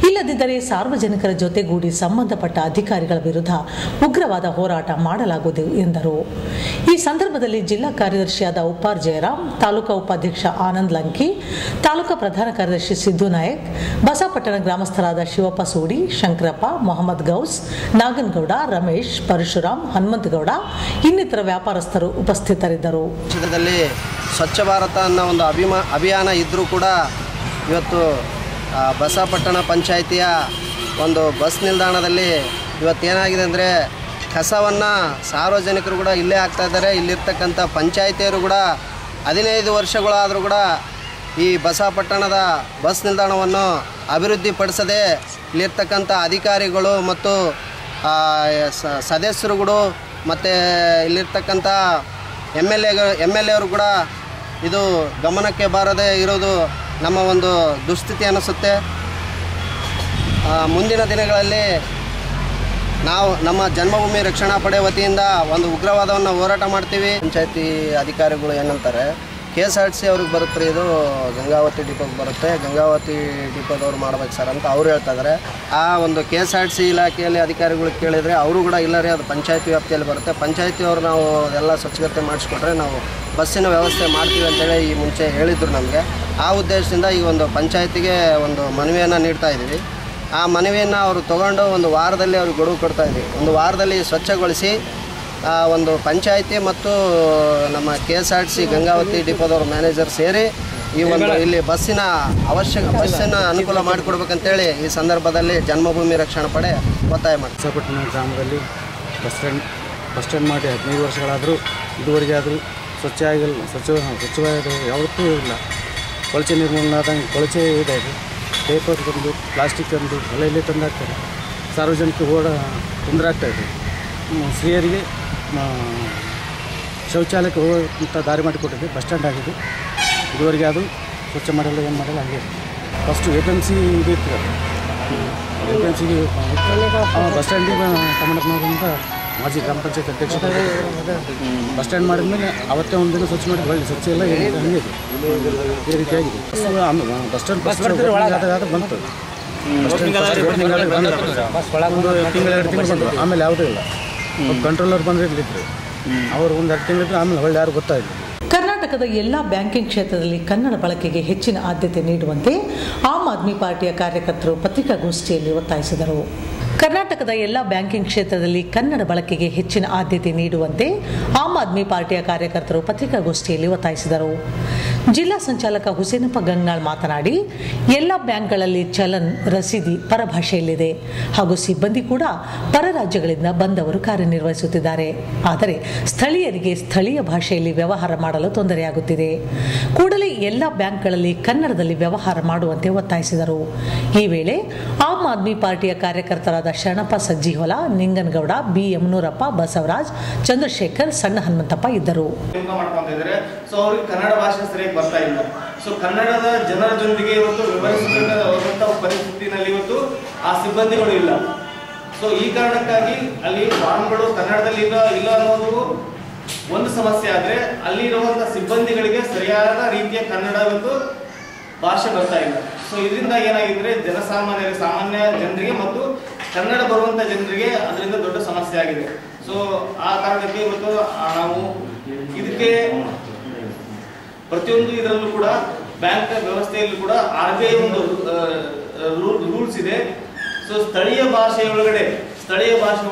ಇಲ್ಲದಿದ್ದರೆ ಸಾರ್ವಜನಿಕರ ಜೊತೆಗೂಡಿ ಸಂಬಂಧಪಟ್ಟ ಅಧಿಕಾರಿಗಳ ವಿರುದ್ಧ ಉಗ್ರವಾದ ಹೋರಾಟ ಮಾಡಲಾಗುವುದು ಎಂದರು. ಈ ಸಂದರ್ಭದಲ್ಲಿ ಜಿಲ್ಲಾ ಕಾರ್ಯದರ್ಶಿಯಾದ ಉಪ್ಪಾರ್ ಜಯರಾಮ್, ತಾಲೂಕಾ ಉಪಾಧ್ಯಕ್ಷ ಆನಂದ್ ಲಂಕಿ, ತಾಲೂಕಾ ಪ್ರಧಾನ ಕಾರ್ಯದರ್ಶಿ ಸಿದ್ದು ನಾಯಕ್, ಬಸಾಪಟ್ಟಣ ಗ್ರಾಮಸ್ಥರಾದ ಶಿವಪ್ಪ ಸೂಡಿ, ಶಂಕರಪ್ಪ, ಮೊಹಮ್ಮದ್ ಗೌಸ್, ನಾಗನಗೌಡ, ರಮೇಶ್, ಪರಶುರಾಮ್, ಹನುಮಂತಗೌಡ ಇನ್ನಿತರ ವ್ಯಾಪಾರಸ್ಥರು ಉಪಸ್ಥಿತರಿದ್ದರು. ದೇಶದಲ್ಲಿ ಸ್ವಚ್ಛ ಭಾರತ ಅನ್ನೋ ಒಂದು ಅಭಿಯಾನ ಇದ್ದರೂ ಕೂಡ ಇವತ್ತು ಬಸಾಪಟ್ಟಣ ಪಂಚಾಯಿತಿಯ ಒಂದು ಬಸ್ ನಿಲ್ದಾಣದಲ್ಲಿ ಇವತ್ತೇನಾಗಿದೆ ಅಂದರೆ ಕಸವನ್ನು ಸಾರ್ವಜನಿಕರು ಕೂಡ ಇಲ್ಲೇ ಹಾಕ್ತಾ ಇದ್ದಾರೆ. ಇಲ್ಲಿರ್ತಕ್ಕಂಥ ಪಂಚಾಯಿತಿಯರು ಕೂಡ 15 ವರ್ಷಗಳಾದರೂ ಕೂಡ ಈ ಬಸಾಪಟ್ಟಣದ ಬಸ್ ನಿಲ್ದಾಣವನ್ನು ಅಭಿವೃದ್ಧಿಪಡಿಸದೆ ಇಲ್ಲಿರ್ತಕ್ಕಂಥ ಅಧಿಕಾರಿಗಳು ಮತ್ತು ಸದಸ್ಯರುಗಳು ಮತ್ತು ಇಲ್ಲಿರ್ತಕ್ಕಂಥ ಎಮ್ ಎಲ್ ಎವರು ಕೂಡ ಇದು ಗಮನಕ್ಕೆ ಬಾರದೇ ಇರೋದು ನಮ್ಮ ಒಂದು ದುಸ್ಥಿತಿ ಅನ್ನಿಸುತ್ತೆ. ಮುಂದಿನ ದಿನಗಳಲ್ಲಿ ನಾವು ನಮ್ಮ ಜನ್ಮಭೂಮಿ ರಕ್ಷಣಾ ಪಡೆ ವತಿಯಿಂದ ಒಂದು ಉಗ್ರವಾದವನ್ನು ಹೋರಾಟ ಮಾಡ್ತೀವಿ. ಪಂಚಾಯತಿ ಅಧಿಕಾರಿಗಳು ಏನಂತಾರೆ, KSRTC ಅವ್ರಿಗೆ ಬರುತ್ತೆ, ಇದು ಗಂಗಾವತಿ ಡಿಪೋಗೆ ಬರುತ್ತೆ, ಗಂಗಾವತಿ ಡಿಪೋದವ್ರು ಮಾಡ್ಬೇಕು ಸರ್ ಅಂತ ಅವ್ರು ಹೇಳ್ತಾ ಇದ್ದಾರೆ. ಆ ಒಂದು KSRTC ಇಲಾಖೆಯಲ್ಲಿ ಅಧಿಕಾರಿಗಳು ಕೇಳಿದರೆ ಅವರು ಕೂಡ ಇಲ್ಲ ರೀ, ಅದು ಪಂಚಾಯತಿ ವ್ಯಾಪ್ತಿಯಲ್ಲಿ ಬರುತ್ತೆ, ಪಂಚಾಯತಿಯವರು ನಾವು ಎಲ್ಲ ಸ್ವಚ್ಛತೆ ಮಾಡಿಸ್ಕೊಟ್ರೆ ನಾವು ಬಸ್ಸಿನ ವ್ಯವಸ್ಥೆ ಮಾಡ್ತೀವಿ ಅಂತೇಳಿ ಈ ಮುಂಚೆ ಹೇಳಿದ್ರು ನಮಗೆ. ಆ ಉದ್ದೇಶದಿಂದ ಈ ಒಂದು ಪಂಚಾಯತಿಗೆ ಒಂದು ಮನವಿಯನ್ನು ನೀಡ್ತಾ ಇದ್ದೀವಿ. ಆ ಮನವಿಯನ್ನು ಅವರು ತೊಗೊಂಡು ಒಂದು ವಾರದಲ್ಲಿ ಅವ್ರಿಗೆ ಗಡುವು ಕೊಡ್ತಾ ಇದ್ದೀವಿ. ಒಂದು ವಾರದಲ್ಲಿ ಸ್ವಚ್ಛಗೊಳಿಸಿ ಒಂದು ಪಂಚಾಯಿತಿ ಮತ್ತು ನಮ್ಮ KSRTC ಗಂಗಾವತಿ ಡಿಪೋದವ್ರ ಮ್ಯಾನೇಜರ್ ಸೇರಿ ಈ ಒಂದು ಇಲ್ಲಿ ಬಸ್ಸಿನ ಅನುಕೂಲ ಮಾಡಿಕೊಡ್ಬೇಕಂತೇಳಿ ಈ ಸಂದರ್ಭದಲ್ಲಿ ಜನ್ಮಭೂಮಿ ರಕ್ಷಣಾ ಪಡೆ ಒತ್ತಾಯ ಮಾಡಿ. ಬಸಾಪಟ್ಟಣ ಗ್ರಾಮದಲ್ಲಿ ಬಸ್ ಸ್ಟ್ಯಾಂಡ್ ಮಾಡಿ 15 ವರ್ಷಗಳಾದರೂ ಇದುವರೆಗೆ ಆದರೂ ಸ್ವಚ್ಛವಾದ ಯಾವತ್ತೂ ಇಲ್ಲ. ಕೊಳಚೆ ನಿರ್ಮೂಲನೆ ಆದಂಗೆ ಕೊಳಚೆ ಇದೆ, ಪೇಪರ್ ತಂದು ಪ್ಲಾಸ್ಟಿಕ್ ತಂದು ಎಲ್ಲ ಇಲ್ಲೇ ತಂದು ಹಾಕ್ತಾರೆ. ಸಾರ್ವಜನಿಕರಿಗೆ ತೊಂದರೆ ಆಗ್ತಾಯಿದೆ. ಸ್ತ್ರೀಯರಿಗೆ ಶೌಚಾಲಯಕ್ಕೆ ಹೋಗೋಂಥ ದಾರಿ ಮಾಡಿಕೊಟ್ಟಿದೆ. ಬಸ್ ಸ್ಟ್ಯಾಂಡ್ ಆಗಿದೆ, ಇದುವರೆಗೆ ಅದು ಸ್ವಚ್ಛ ಮಾಡಲ್ಲ, ಏನು ಮಾಡಲ್ಲ. ಹಾಗೆ ಫಸ್ಟು ವೇಕೆನ್ಸಿ ಇದಿತ್ತು, ವೇಕೆನ್ಸಿಗೆ ಬಸ್ ಸ್ಟ್ಯಾಂಡಿಗೆ ತಮ್ಮಣ್ಣಪ್ಪನವರಿಂದ ಮಾಜಿ ಗ್ರಾಮ ಪಂಚಾಯತ್ ಅಧ್ಯಕ್ಷ ಬಸ್ ಸ್ಟ್ಯಾಂಡ್ ಮಾಡಿದ್ಮೇಲೆ ಅವತ್ತೇ ಒಂದಿನ ಸ್ವಚ್ಛ ಮಾಡಿ ಒಳ್ಳೆ ಸ್ವಚ್ಛ ಎಲ್ಲ ಹಂಗೆ ಈ ರೀತಿಯಾಗಿದೆ. ಬಸ್ ಸ್ಟ್ಯಾಂಡ್ ಬಂತು, ಬಸ್ ಸ್ಟ್ಯಾಂಡ್ ಒಂದು ತಿಂಗಳು 2 ತಿಂಗಳು ಬಂದರು, ಆಮೇಲೆ ಯಾವುದೂ ಇಲ್ಲ. ಕಂಟ್ರೋಲರ್ ಬಂದಿರಲಿದ್ರು, ಅವರು ಒಂದು 2 ತಿಂಗಳಿದ್ರು, ಆಮೇಲೆ ಒಳ್ಳೆ ಯಾರು ಗೊತ್ತಾಯಿಲ್ಲ. ಕರ್ನಾಟಕದ ಎಲ್ಲ ಬ್ಯಾಂಕಿಂಗ್ ಕ್ಷೇತ್ರದಲ್ಲಿ ಕನ್ನಡ ಬಳಕೆಗೆ ಹೆಚ್ಚಿನ ಆದ್ಯತೆ ನೀಡುವಂತೆ ಆಮ್ ಆದ್ಮಿ ಪಾರ್ಟಿಯ ಕಾರ್ಯಕರ್ತರು ಪತ್ರಿಕಾಗೋಷ್ಠಿಯಲ್ಲಿ ಒತ್ತಾಯಿಸಿದರು. ಕರ್ನಾಟಕದ ಎಲ್ಲ ಬ್ಯಾಂಕಿಂಗ್ ಕ್ಷೇತ್ರದಲ್ಲಿ ಕನ್ನಡ ಬಳಕೆಗೆ ಹೆಚ್ಚಿನ ಆದ್ಯತೆ ನೀಡುವಂತೆ ಆಮ್ ಆದ್ಮಿ ಪಾರ್ಟಿಯ ಕಾರ್ಯಕರ್ತರು ಪತ್ರಿಕಾಗೋಷ್ಠಿಯಲ್ಲಿ ಒತ್ತಾಯಿಸಿದರು. ಜಿಲ್ಲಾ ಸಂಚಾಲಕ ಹುಸೇನಪ್ಪ ಗಂಗಾಳ್ ಮಾತನಾಡಿ, ಎಲ್ಲ ಬ್ಯಾಂಕ್ಗಳಲ್ಲಿ ಚಲನ್ ರಸೀದಿ ಪರಭಾಷೆಯಲ್ಲಿದೆ ಹಾಗೂ ಸಿಬ್ಬಂದಿ ಕೂಡ ಪರ ರಾಜ್ಯಗಳಿಂದ ಬಂದವರು ಕಾರ್ಯನಿರ್ವಹಿಸುತ್ತಿದ್ದಾರೆ. ಆದರೆ ಸ್ಥಳೀಯರಿಗೆ ಸ್ಥಳೀಯ ಭಾಷೆಯಲ್ಲಿ ವ್ಯವಹಾರ ಮಾಡಲು ತೊಂದರೆಯಾಗುತ್ತಿದೆ. ಕೂಡಲೇ ಎಲ್ಲ ಬ್ಯಾಂಕ್ಗಳಲ್ಲಿ ಕನ್ನಡದಲ್ಲಿ ವ್ಯವಹಾರ ಮಾಡುವಂತೆ ಒತ್ತಾಯಿಸಿದರು. ಈ ವೇಳೆ ಆಮ್ ಆದ್ಮಿ ಪಾರ್ಟಿಯ ಕಾರ್ಯಕರ್ತರಾದ ಶರಣಪ್ಪ ಸಜ್ಜಿಹೊಲ, ನಿಂಗನಗೌಡ, ಬಿ ಯಮನೂರಪ್ಪ, ಬಸವರಾಜ್, ಚಂದ್ರಶೇಖರ್, ಸಣ್ಣ ಹನುಮಂತಪ್ಪ ಇದ್ದರು. ಕನ್ನಡ ಭಾಷೆ ಸರಿಯಾಗಿ ಬರ್ತಾ ಇಲ್ಲ. ಸೊ ಕನ್ನಡದ ಜನರ ಜೊತೆಗೆ ಇವತ್ತು ವ್ಯವಹರಿಸುವಂತ ಪರಿಸ್ಥಿತಿನಲ್ಲಿ ಇವತ್ತು ಆ ಸಿಬ್ಬಂದಿಗಳು ಇಲ್ಲ. ಸೊ ಈ ಕಾರಣಕ್ಕಾಗಿ ಅಲ್ಲಿ ಫಾರ್ಮ್ಗಳು ಕನ್ನಡದಲ್ಲಿ ಇಲ್ಲ ಅನ್ನೋದು ಒಂದು ಸಮಸ್ಯೆ. ಆದರೆ ಅಲ್ಲಿ ಇರುವಂತಹ ಸಿಬ್ಬಂದಿಗಳಿಗೆ ಸರಿಯಾದ ರೀತಿಯ ಕನ್ನಡ ಇವತ್ತು ಭಾಷೆ ಬರ್ತಾ ಇಲ್ಲ. ಸೊ ಇದರಿಂದ ಏನಾಗಿದ್ರೆ ಸಾಮಾನ್ಯ ಜನರಿಗೆ ಮತ್ತು ಕನ್ನಡ ಬರುವಂಥ ಜನರಿಗೆ ಅದರಿಂದ ದೊಡ್ಡ ಸಮಸ್ಯೆ ಆಗಿದೆ. ಸೊ ಆ ಕಾರಣಕ್ಕೆ ಇವತ್ತು ನಾವು ಇದಕ್ಕೆ ಪ್ರತಿಯೊಂದು ಇದರಲ್ಲೂ ಕೂಡ ಬ್ಯಾಂಕ್ ವ್ಯವಸ್ಥೆಯಲ್ಲೂ ಕೂಡ RBI ಒಂದು ರೂಲ್ಸ್ ಇದೆ. ಸೊ ಸ್ಥಳೀಯ ಭಾಷೆ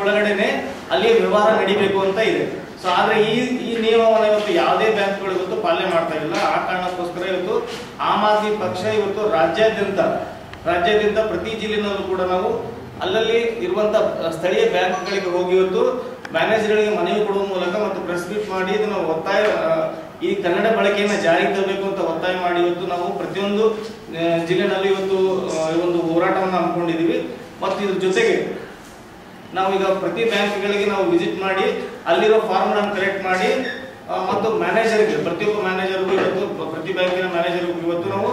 ಒಳಗಡೆನೆ ಅಲ್ಲಿ ವ್ಯವಹಾರ ನಡಿಬೇಕು ಅಂತ ಇದೆ. ಸೊ ಆದ್ರೆ ಈ ನಿಯಮವನ್ನು ಇವತ್ತು ಯಾವುದೇ ಬ್ಯಾಂಕ್ಗಳು ಇವತ್ತು ಪಾಲನೆ ಮಾಡ್ತಾ ಇಲ್ಲ. ಆ ಕಾರಣಕ್ಕೋಸ್ಕರ ಇವತ್ತು ಆಮ್ ಆದ್ಮಿ ಪಕ್ಷ ಇವತ್ತು ರಾಜ್ಯಾದ್ಯಂತ ಪ್ರತಿ ಜಿಲ್ಲೆನಲ್ಲೂ ಕೂಡ ನಾವು ಅಲ್ಲಲ್ಲಿ ಇರುವಂತ ಸ್ಥಳೀಯ ಬ್ಯಾಂಕ್ಗಳಿಗೆ ಹೋಗಿ ಇವತ್ತು ಮ್ಯಾನೇಜರ್ಗಳಿಗೆ ಮನವಿ ಕೊಡುವ ಮೂಲಕ ಮತ್ತು ಪ್ರೆಸ್ ಮೀಟ್ ಮಾಡಿ ಇದನ್ನು ಒತ್ತಾಯ ಈ ಕನ್ನಡ ಬಳಕೆಯನ್ನು ಜಾರಿಗೆ ತರಬೇಕು ಅಂತ ಒತ್ತಾಯ ಮಾಡಿ ಇವತ್ತು ನಾವು ಪ್ರತಿಯೊಂದು ಜಿಲ್ಲೆನಲ್ಲಿ ಇವತ್ತು ಈ ಒಂದು ಹೋರಾಟವನ್ನು ಹಮ್ಮಿಕೊಂಡಿದ್ದೀವಿ. ಮತ್ತು ಇದ್ರ ಜೊತೆಗೆ ನಾವೀಗ ಪ್ರತಿ ಬ್ಯಾಂಕ್ಗಳಿಗೆ ನಾವು ವಿಸಿಟ್ ಮಾಡಿ ಅಲ್ಲಿರೋ ಫಾರ್ಮ್ಗಳನ್ನು ಕಲೆಕ್ಟ್ ಮಾಡಿ ಮತ್ತು ಮ್ಯಾನೇಜರ್ಗೆ ಪ್ರತಿಯೊಬ್ಬ ಮ್ಯಾನೇಜರ್ಗೂ ಇವತ್ತು ಪ್ರತಿ ಬ್ಯಾಂಕಿನ ಮ್ಯಾನೇಜರ್ಗೂ ಇವತ್ತು ನಾವು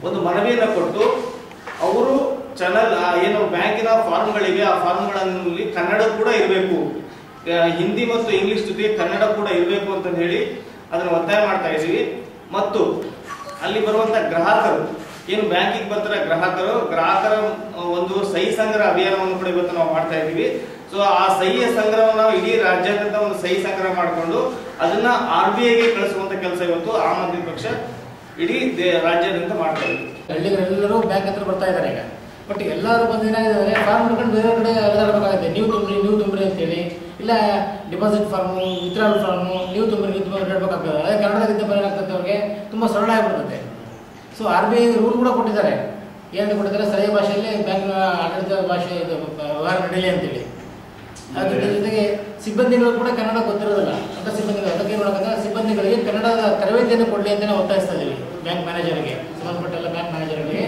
ಒಂದು ಮನವಿಯನ್ನು ಕೊಟ್ಟು ಅವರು ಏನು ಬ್ಯಾಂಕಿನ ಫಾರ್ಮ್ಗಳಿವೆ ಆ ಫಾರ್ಮ್ಗಳಲ್ಲಿ ಕನ್ನಡ ಕೂಡ ಇರಬೇಕು, ಹಿಂದಿ ಮತ್ತು ಇಂಗ್ಲಿಷ್ ಜೊತೆಗೆ ಕನ್ನಡ ಕೂಡ ಇರಬೇಕು ಅಂತ ಹೇಳಿ ಅದನ್ನು ಒತ್ತಾಯ ಮಾಡ್ತಾ ಇದ್ದೀವಿ. ಮತ್ತು ಅಲ್ಲಿ ಬರುವಂತ ಗ್ರಾಹಕರು ಏನು ಬ್ಯಾಂಕಿಗೆ ಬರ್ತಾರೆ ಗ್ರಾಹಕರ ಒಂದು ಸಹಿ ಸಂಗ್ರಹ ಅಭಿಯಾನವನ್ನು ಕೂಡ ಇವತ್ತು ನಾವು ಮಾಡ್ತಾ ಇದ್ದೀವಿ. ಸೊ ಆ ಸಹಿಯ ಸಂಗ್ರಹವನ್ನು ನಾವು ಇಡೀ ರಾಜ್ಯಾದ್ಯಂತ ಒಂದು ಸಹಿ ಸಂಗ್ರಹ ಮಾಡಿಕೊಂಡು ಅದನ್ನ RBIಗೆ ಕಳಿಸುವಂತ ಕೆಲಸ ಇವತ್ತು ಆಮ್ ಆದ್ಮಿ ಪಕ್ಷ ಇಡೀ ರಾಜ್ಯಾದ್ಯಂತ ಮಾಡ್ತಾ ಇದ್ದೀವಿ. ಹಳ್ಳಿಗರೆಲ್ಲರೂ ಬ್ಯಾಂಕ್ ಹತ್ರ ಬರ್ತಾ ಇದ್ದಾರೆ ಈಗ. ಬಟ್ ಎಲ್ಲರೂ ಬಂದು ಏನಾಗಿದ್ದಾರೆ ಫಾರ್ಮ್ ಮಾಡ್ಕೊಂಡು ಬೇರೆ ಕಡೆ ಅಲೆದಾಡಬೇಕಾಗುತ್ತೆ. ನೀವು ತುಂಬ್ರಿ ಅಂತೇಳಿ, ಇಲ್ಲ ಡಿಪಾಸಿಟ್ ಫಾರ್ಮು, ವಿತ್ಡ್ರಾವಲ್ ಫಾರ್ಮು, ನೀವು ತುಂಬ್ರಿ ಹೇಳ್ಬೇಕಾಗ್ತದೆ. ಅದೇ ಕನ್ನಡದಿಂದ ಬರೋಕ್ಕಾಗ್ತದೆ, ಅವ್ರಿಗೆ ತುಂಬ ಸರಳ ಆಗಿಬಿಡ್ತದೆ. ಸೊ RBI ರೂಲ್ ಕೂಡ ಕೊಟ್ಟಿದ್ದಾರೆ. ಏನು ಕೊಟ್ಟಿದ್ದಾರೆ, ಸ್ಥಳೀಯ ಭಾಷೆಯಲ್ಲಿ ಬ್ಯಾಂಕ್ ಆಡಳಿತ ಭಾಷೆ ಇದು ವ್ಯವಹಾರ ನಡೀಲಿ ಅಂತೇಳಿ. ಅದ್ರ ಜೊತೆಗೆ ಸಿಬ್ಬಂದಿಗಳು ಕೂಡ ಕನ್ನಡ ಗೊತ್ತಿರೋದಿಲ್ಲ ಅಂತ ಸಿಬ್ಬಂದಿಗಳು. ಅದಕ್ಕೆ ನೋಡೋಕೆ ಸಿಬ್ಬಂದಿಗಳಿಗೆ ಕನ್ನಡದ ತರಬೇತಿಯನ್ನು ಕೊಡಲಿ ಅಂತ ನಾವು ಒತ್ತಾಯಿಸ್ತಾ ಇದ್ದೀವಿ. ಬ್ಯಾಂಕ್ ಮ್ಯಾನೇಜರ್ಗೆ ಸಂಬಂಧಪಟ್ಟ ಎಲ್ಲ ಬ್ಯಾಂಕ್ ಮ್ಯಾನೇಜರ್ಗಳಿಗೆ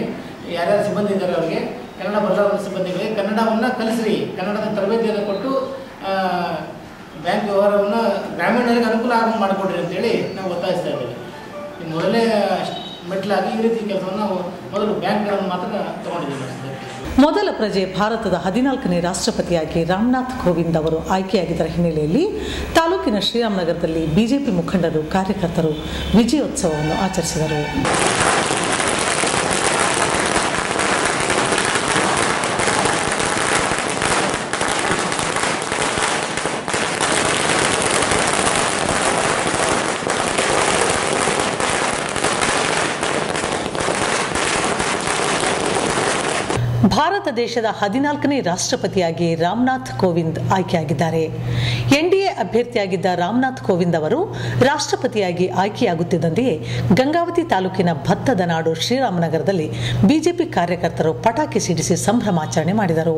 ಯಾರ್ಯಾರು ಸಿಬ್ಬಂದಿ ಇದ್ದಾರೆ ಅವರಿಗೆ ಕನ್ನಡ ಬರಲಾರದ ಸಿಬ್ಬಂದಿಗಳಿಗೆ ಕನ್ನಡವನ್ನು ಕಲಿಸ್ರಿ, ಕನ್ನಡದ ತರಬೇತಿಯನ್ನು ಕೊಟ್ಟು ಬ್ಯಾಂಕ್ ವ್ಯವಹಾರವನ್ನು ಗ್ರಾಮೀಣರಿಗೆ ಅನುಕೂಲ ಆಗಿ ಮಾಡಿಕೊಡ್ರಿ ಅಂತೇಳಿ ನಾವು ಒತ್ತಾಯಿಸ್ತಾ ಇದ್ದೀವಿ. ಮೊದಲೇ ಮೆಟ್ಲಾಗಿ ಈ ರೀತಿ ಕೆಲಸವನ್ನು ನಾವು ಮೊದಲು ಬ್ಯಾಂಕ್ಗಳನ್ನು ಮಾತ್ರ ತಗೊಂಡಿದ್ದೀವಿ. ಮೊದಲ ಪ್ರಜೆ ಭಾರತದ 14ನೇ ರಾಷ್ಟ್ರಪತಿಯಾಗಿ ರಾಮನಾಥ್ ಕೋವಿಂದ್ ಅವರು ಆಯ್ಕೆಯಾಗಿದ್ದರ ಹಿನ್ನೆಲೆಯಲ್ಲಿ ತಾಲೂಕಿನ ಶ್ರೀರಾಮನಗರದಲ್ಲಿ ಬಿಜೆಪಿ ಮುಖಂಡರು ಕಾರ್ಯಕರ್ತರು ವಿಜಯೋತ್ಸವವನ್ನು ಆಚರಿಸಿದರು. ಭಾರತ ದೇಶದ 14ನೇ ರಾಷ್ಟ್ರಪತಿಯಾಗಿ ರಾಮನಾಥ್ ಕೋವಿಂದ್ ಆಯ್ಕೆಯಾಗಿದ್ದಾರೆ. ಎನ್ಡಿಎ ಅಭ್ಯರ್ಥಿಯಾಗಿದ್ದ ರಾಮನಾಥ್ ಕೋವಿಂದ್ ಅವರು ರಾಷ್ಟ್ರಪತಿಯಾಗಿ ಆಯ್ಕೆಯಾಗುತ್ತಿದ್ದಂತೆಯೇ ಗಂಗಾವತಿ ತಾಲೂಕಿನ ಭತ್ತದ ನಾಡು ಶ್ರೀರಾಮನಗರದಲ್ಲಿ ಬಿಜೆಪಿ ಕಾರ್ಯಕರ್ತರು ಪಟಾಕಿ ಸಿಡಿಸಿ ಸಂಭ್ರಮಾಚರಣೆ ಮಾಡಿದರು.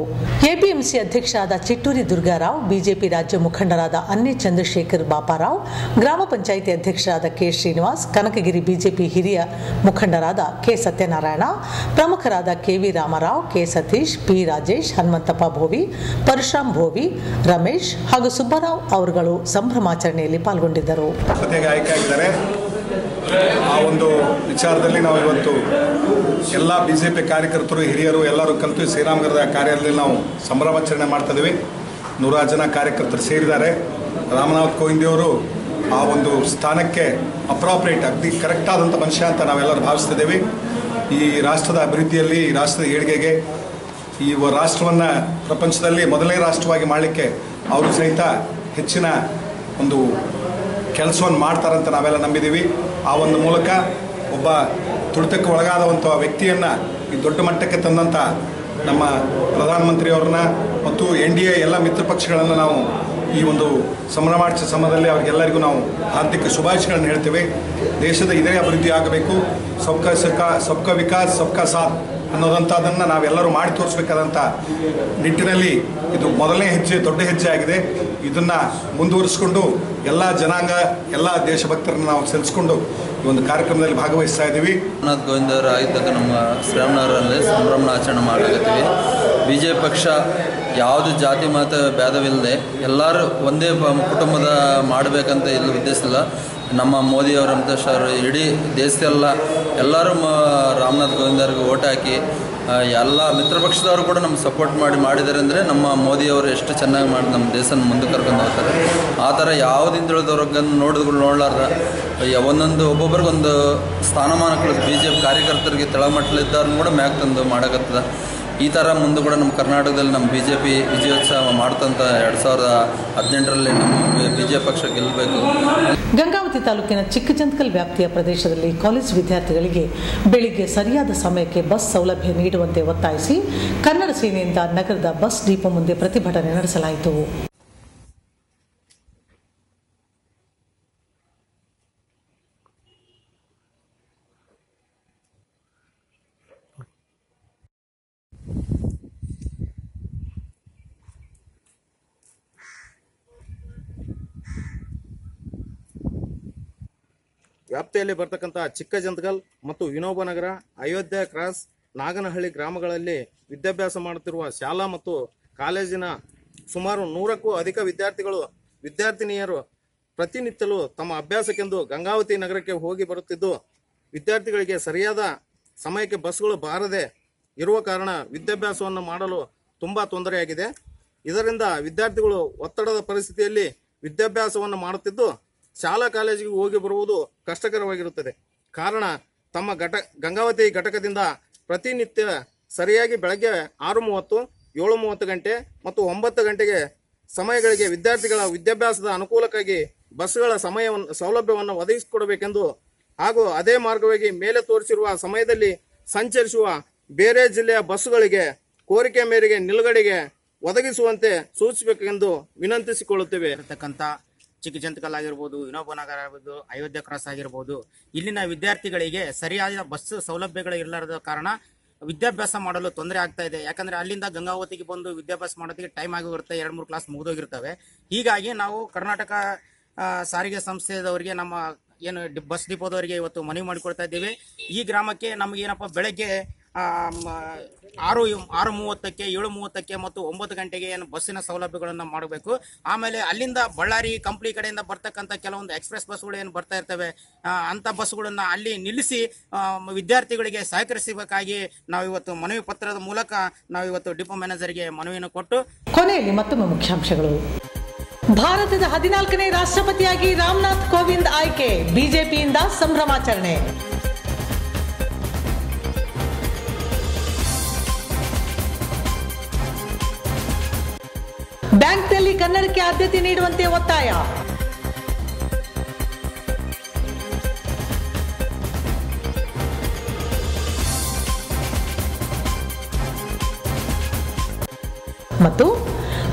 ಎಪಿಎಂಸಿ ಅಧ್ಯಕ್ಷರಾದ ಚಿಟ್ಟೂರಿ ದುರ್ಗಾರಾವ್, ಬಿಜೆಪಿ ರಾಜ್ಯ ಮುಖಂಡರಾದ ಅನ್ನೆ ಚಂದ್ರಶೇಖರ್ ಬಾಪಾರಾವ್, ಗ್ರಾಮ ಪಂಚಾಯಿತಿ ಅಧ್ಯಕ್ಷರಾದ ಕೆ ಶ್ರೀನಿವಾಸ್, ಕನಕಗಿರಿ ಬಿಜೆಪಿ ಹಿರಿಯ ಮುಖಂಡರಾದ ಕೆ ಸತ್ಯನಾರಾಯಣ, ಪ್ರಮುಖರಾದ KV Ramarao, K Satish, P Rajesh, Hanumanthappa Bhovi, Parashuram Bhovi, Ramesh ಹಾಗೂ ಸುಬ್ಬರಾವ್ ಅವರುಗಳು ಸಂಭ್ರಮಾಚರಣೆಯಲ್ಲಿ ಪಾಲ್ಗೊಂಡಿದ್ದರು. ಆಯ್ಕೆಯಾಗಿದ್ದಾರೆ. ಆ ಒಂದು ವಿಚಾರದಲ್ಲಿ ನಾವು ಇವತ್ತು ಎಲ್ಲ ಬಿಜೆಪಿ ಕಾರ್ಯಕರ್ತರು, ಹಿರಿಯರು ಎಲ್ಲರೂ ಕಲಿತು ಶ್ರೀರಾಮನಗರದ ಕಾರ್ಯಾಲಯದಲ್ಲಿ ನಾವು ಸಂಭ್ರಮಾಚರಣೆ ಮಾಡ್ತಾ ಇದ್ದೀವಿ. 100 ಜನ ಕಾರ್ಯಕರ್ತರು ಸೇರಿದ್ದಾರೆ. ರಾಮನಾಥ್ ಕೋವಿಂದ್ ಅವರು ಆ ಒಂದು ಸ್ಥಾನಕ್ಕೆ ಅಪ್ರಾಪ್ರಿಯೇಟ್, ಅಗ್ದಿ ಕರೆಕ್ಟ್ ಆದಂಥ ಮನುಷ್ಯ ಅಂತ ನಾವೆಲ್ಲರೂ ಭಾವಿಸ್ತಿದ್ದೇವೆ. ಈ ರಾಷ್ಟ್ರದ ಅಭಿವೃದ್ಧಿಯಲ್ಲಿ, ಈ ರಾಷ್ಟ್ರದ ಏಳಿಗೆಗೆ, ಈ ರಾಷ್ಟ್ರವನ್ನು ಪ್ರಪಂಚದಲ್ಲಿ ಮೊದಲನೇ ರಾಷ್ಟ್ರವಾಗಿ ಮಾಡಲಿಕ್ಕೆ ಅವರು ಸಹಿತ ಹೆಚ್ಚಿನ ಒಂದು ಕೆಲಸವನ್ನು ಮಾಡ್ತಾರಂತ ನಾವೆಲ್ಲ ನಂಬಿದ್ದೀವಿ. ಆ ಒಂದು ಮೂಲಕ ಒಬ್ಬ ತುಳಿತಕ್ಕೆ ಒಳಗಾದಂಥ ವ್ಯಕ್ತಿಯನ್ನು ಈ ದೊಡ್ಡ ಮಟ್ಟಕ್ಕೆ ತಂದಂಥ ನಮ್ಮ ಪ್ರಧಾನಮಂತ್ರಿಯವ್ರನ್ನ ಮತ್ತು NDA ಎಲ್ಲ ಮಿತ್ರ ಪಕ್ಷಗಳನ್ನು ನಾವು ಈ ಒಂದು ಸಂಭ್ರಮಾಚರಣೆ ಸಮಯದಲ್ಲಿ ಅವರಿಗೆಲ್ಲರಿಗೂ ನಾವು ಆರ್ಥಿಕ ಶುಭಾಶಯಗಳನ್ನು ಹೇಳ್ತೇವೆ. ದೇಶದ ಇದೇ ಅಭಿವೃದ್ಧಿ ಆಗಬೇಕು, ಸಬ್ಕಾ ವಿಕಾಸ್ ಸಬ್ಕಾ ಸಾಥ್ ಅನ್ನೋದಂಥದ್ದನ್ನು ನಾವೆಲ್ಲರೂ ಮಾಡಿ ತೋರಿಸ್ಬೇಕಾದಂಥ ನಿಟ್ಟಿನಲ್ಲಿ ಇದು ಮೊದಲನೇ ಹೆಜ್ಜೆ, ದೊಡ್ಡ ಹೆಜ್ಜೆ ಆಗಿದೆ. ಇದನ್ನು ಮುಂದುವರಿಸಿಕೊಂಡು ಎಲ್ಲ ಜನಾಂಗ, ಎಲ್ಲ ದೇಶಭಕ್ತರನ್ನು ನಾವು ಸೆಲ್ಸ್ಕೊಂಡು ಈ ಒಂದು ಕಾರ್ಯಕ್ರಮದಲ್ಲಿ ಭಾಗವಹಿಸ್ತಾ ಇದ್ದೀವಿ. ರಾಮನಾಥ್ ಕೋವಿಂದ್ ಅವರು ಆಗಿದ್ದಾಗ ನಮ್ಮ ಶ್ರೀರಾಮನಗರದಲ್ಲಿ ಸಂಭ್ರಮಾಚರಣೆ ಮಾಡಾಕತ್ತೀವಿ. BJP ಪಕ್ಷ ಯಾವುದು ಜಾತಿ ಮತ ಭೇದವಿಲ್ಲದೆ ಎಲ್ಲರೂ ಒಂದೇ ಕುಟುಂಬದ ಮಾಡಬೇಕಂತ ಇಲ್ಲಿ ಉದ್ದೇಶ ಇಲ್ಲ. ನಮ್ಮ ಮೋದಿಯವರು, ಅಮಿತ್ ಶಾ ಅವರು ಇಡೀ ದೇಶದೆಲ್ಲ ಎಲ್ಲರೂ ರಾಮನಾಥ್ ಕೋವಿಂದ್ ಅವ್ರಿಗೆ ಓಟ್ ಹಾಕಿ ಎಲ್ಲ ಮಿತ್ರ ಪಕ್ಷದವರು ಕೂಡ ನಮ್ಗೆ ಸಪೋರ್ಟ್ ಮಾಡಿದ್ದಾರೆ. ಅಂದರೆ ನಮ್ಮ ಮೋದಿಯವರು ಎಷ್ಟು ಚೆನ್ನಾಗಿ ಮಾಡಿ ನಮ್ಮ ದೇಶನ ಮುಂದೆ ಕರ್ಕೊಂಡು ಹೋಗ್ತಾರೆ. ಆ ಥರ ಯಾವುದಿಂದ ತಿಳಿದವ್ರಿಗೆ ನೋಡಲಾರ್ದ ಒಂದೊಂದು ಒಬ್ಬೊಬ್ರಿಗೊಂದು ಸ್ಥಾನಮಾನ BJP ಕಾರ್ಯಕರ್ತರಿಗೆ ತಳಮಟ್ಟಲಿದ್ದವ್ರನ್ನ ಕೂಡ ಮ್ಯಾಕ್ ತಂದು ಮಾಡೋಕತ್ತದ. ಈ ಥರ ಮುಂದೆ ಕೂಡ ನಮ್ಮ ಕರ್ನಾಟಕದಲ್ಲಿ ನಮ್ಮ BJP ವಿಜಯೋತ್ಸವ ಮಾಡ್ತಂತ 2018ರಲ್ಲಿ ನಮ್ಮ BJP ಪಕ್ಷ ಗೆಲ್ಲಬೇಕು. ಗಂಗಾವತಿ ತಾಲೂಕಿನ ಚಿಕ್ಕಜಂತಕಲ್ ವ್ಯಾಪ್ತಿಯ ಪ್ರದೇಶದಲ್ಲಿ ಕಾಲೇಜು ವಿದ್ಯಾರ್ಥಿಗಳಿಗೆ ಬೆಳಿಗ್ಗೆ ಸರಿಯಾದ ಸಮಯಕ್ಕೆ ಬಸ್ ಸೌಲಭ್ಯ ನೀಡುವಂತೆ ಒತ್ತಾಯಿಸಿ ಕನ್ನಡ ಸೇನೆಯಿಂದ ನಗರದ ಬಸ್ ಡಿಪೋ ಮುಂದೆ ಪ್ರತಿಭಟನೆ ನಡೆಸಲಾಯಿತು. ವ್ಯಾಪ್ತಿಯಲ್ಲಿ ಬರ್ತಕ್ಕಂಥ ಚಿಕ್ಕಜಂತಕಲ್ ಮತ್ತು ವಿನೋಬ ನಗರ, ಅಯೋಧ್ಯೆ ಕ್ರಾಸ್, ನಾಗನಹಳ್ಳಿ ಗ್ರಾಮಗಳಲ್ಲಿ ವಿದ್ಯಾಭ್ಯಾಸ ಮಾಡುತ್ತಿರುವ ಶಾಲಾ ಮತ್ತು ಕಾಲೇಜಿನ ಸುಮಾರು 100ಕ್ಕೂ ಅಧಿಕ ವಿದ್ಯಾರ್ಥಿನಿಯರು ಪ್ರತಿನಿತ್ಯಲೂ ತಮ್ಮ ಅಭ್ಯಾಸಕ್ಕೆಂದು ಗಂಗಾವತಿ ನಗರಕ್ಕೆ ಹೋಗಿ ಬರುತ್ತಿದ್ದು, ವಿದ್ಯಾರ್ಥಿಗಳಿಗೆ ಸರಿಯಾದ ಸಮಯಕ್ಕೆ ಬಸ್ಗಳು ಬಾರದೆ ಇರುವ ಕಾರಣ ವಿದ್ಯಾಭ್ಯಾಸವನ್ನು ಮಾಡಲು ತುಂಬ ತೊಂದರೆಯಾಗಿದೆ. ಇದರಿಂದ ವಿದ್ಯಾರ್ಥಿಗಳು ಒತ್ತಡದ ಪರಿಸ್ಥಿತಿಯಲ್ಲಿ ವಿದ್ಯಾಭ್ಯಾಸವನ್ನು ಮಾಡುತ್ತಿದ್ದು, ಶಾಲಾ ಕಾಲೇಜಿಗೆ ಹೋಗಿ ಬರುವುದು ಕಷ್ಟಕರವಾಗಿರುತ್ತದೆ. ಕಾರಣ ತಮ್ಮ ಗಂಗಾವತಿ ಘಟಕದಿಂದ ಪ್ರತಿನಿತ್ಯ ಸರಿಯಾಗಿ ಬೆಳಗ್ಗೆ 6:30, 7:30 ಗಂಟೆ ಮತ್ತು 9 ಗಂಟೆಗೆ ಸಮಯಗಳಿಗೆ ವಿದ್ಯಾರ್ಥಿಗಳ ವಿದ್ಯಾಭ್ಯಾಸದ ಅನುಕೂಲಕ್ಕಾಗಿ ಬಸ್ಗಳ ಸೌಲಭ್ಯವನ್ನು ಒದಗಿಸಿಕೊಡಬೇಕೆಂದು ಹಾಗೂ ಅದೇ ಮಾರ್ಗವಾಗಿ ಮೇಲೆ ತೋರಿಸಿರುವ ಸಮಯದಲ್ಲಿ ಸಂಚರಿಸುವ ಬೇರೆ ಜಿಲ್ಲೆಯ ಬಸ್ಸುಗಳಿಗೆ ಕೋರಿಕೆ ಮೇರೆಗೆ ನಿಲುಗಡೆಗೆ ಒದಗಿಸುವಂತೆ ಸೂಚಿಸಬೇಕೆಂದು ವಿನಂತಿಸಿಕೊಳ್ಳುತ್ತೇವೆ. ಚಿಕ್ಕಜಂತಕಲ್ ಆಗಿರ್ಬೋದು, ವಿನೋಬ ನಗರ ಆಗಿರ್ಬೋದು, ಅಯೋಧ್ಯೆ ಕ್ರಾಸ್ ಆಗಿರ್ಬೋದು, ಇಲ್ಲಿನ ವಿದ್ಯಾರ್ಥಿಗಳಿಗೆ ಸರಿಯಾದ ಬಸ್ ಸೌಲಭ್ಯಗಳು ಇಲ್ಲದ ಕಾರಣ ವಿದ್ಯಾಭ್ಯಾಸ ಮಾಡಲು ತೊಂದರೆ ಆಗ್ತಾ ಇದೆ. ಯಾಕಂದ್ರೆ ಅಲ್ಲಿಂದ ಗಂಗಾವತಿಗೆ ಬಂದು ವಿದ್ಯಾಭ್ಯಾಸ ಮಾಡೋದಕ್ಕೆ ಟೈಮ್ ಆಗಿರುತ್ತೆ, 2-3 ಕ್ಲಾಸ್ ಮುಗಿದೋಗಿರ್ತವೆ. ಹೀಗಾಗಿ ನಾವು ಕರ್ನಾಟಕ ಸಾರಿಗೆ ಸಂಸ್ಥೆದವರಿಗೆ, ನಮ್ಮ ಏನು ಬಸ್ ಡಿಪೋದವರಿಗೆ ಇವತ್ತು ಮನವಿ ಮಾಡಿಕೊಡ್ತಾ ಇದ್ದೀವಿ. ಈ ಗ್ರಾಮಕ್ಕೆ ನಮಗೇನಪ್ಪ ಬೆಳಗ್ಗೆ 6:30ಕ್ಕೆ, 7:30ಕ್ಕೆ ಮತ್ತು 9 ಗಂಟೆಗೆ ಏನು ಬಸ್ಸಿನ ಸೌಲಭ್ಯಗಳನ್ನು ಮಾಡಬೇಕು. ಆಮೇಲೆ ಅಲ್ಲಿಂದ ಬಳ್ಳಾರಿ ಕಂಪ್ಲಿ ಕಡೆಯಿಂದ ಬರ್ತಕ್ಕಂಥ ಕೆಲವೊಂದು ಎಕ್ಸ್ಪ್ರೆಸ್ ಬಸ್ಗಳು ಏನು ಬರ್ತಾ ಇರ್ತವೆ, ಅಂಥ ಬಸ್ಗಳನ್ನು ಅಲ್ಲಿ ನಿಲ್ಲಿಸಿ ವಿದ್ಯಾರ್ಥಿಗಳಿಗೆ ಸಹಕರಿಸಬೇಕಾಗಿ ನಾವು ಇವತ್ತು ಮನವಿ ಪತ್ರದ ಮೂಲಕ ನಾವು ಇವತ್ತು ಡಿಪೋ ಮ್ಯಾನೇಜರ್ಗೆ ಮನವಿಯನ್ನು ಕೊಟ್ಟು. ಕೊನೆಯಲ್ಲಿ ಮತ್ತೊಮ್ಮೆ ಮುಖ್ಯಾಂಶಗಳು. ಭಾರತದ 14ನೇ ರಾಷ್ಟ್ರಪತಿಯಾಗಿ ರಾಮನಾಥ್ ಕೋವಿಂದ್ ಆಯ್ಕೆ, ಬಿಜೆಪಿಯಿಂದ ಸಂಭ್ರಮಾಚರಣೆ. ಬ್ಯಾಂಕ್ನಲ್ಲಿ ಕನ್ನಡಕ್ಕೆ ಆದ್ಯತೆ ನೀಡುವಂತೆ ಒತ್ತಾಯ. ಮತ್ತು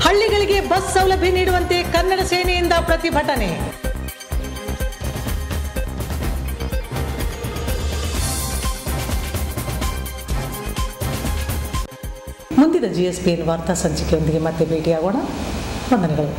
ಹಳ್ಳಿಗಳಿಗೆ ಬಸ್ ಸೌಲಭ್ಯ ನೀಡುವಂತೆ ಕನ್ನಡ ಸೇನೆಯಿಂದ ಪ್ರತಿಭಟನೆ. ಮುಂದಿನ GSPN ವಾರ್ತಾ ಸಂಚಿಕೆಯೊಂದಿಗೆ ಮತ್ತೆ ಭೇಟಿಯಾಗೋಣ. ವಂದನೆಗಳು.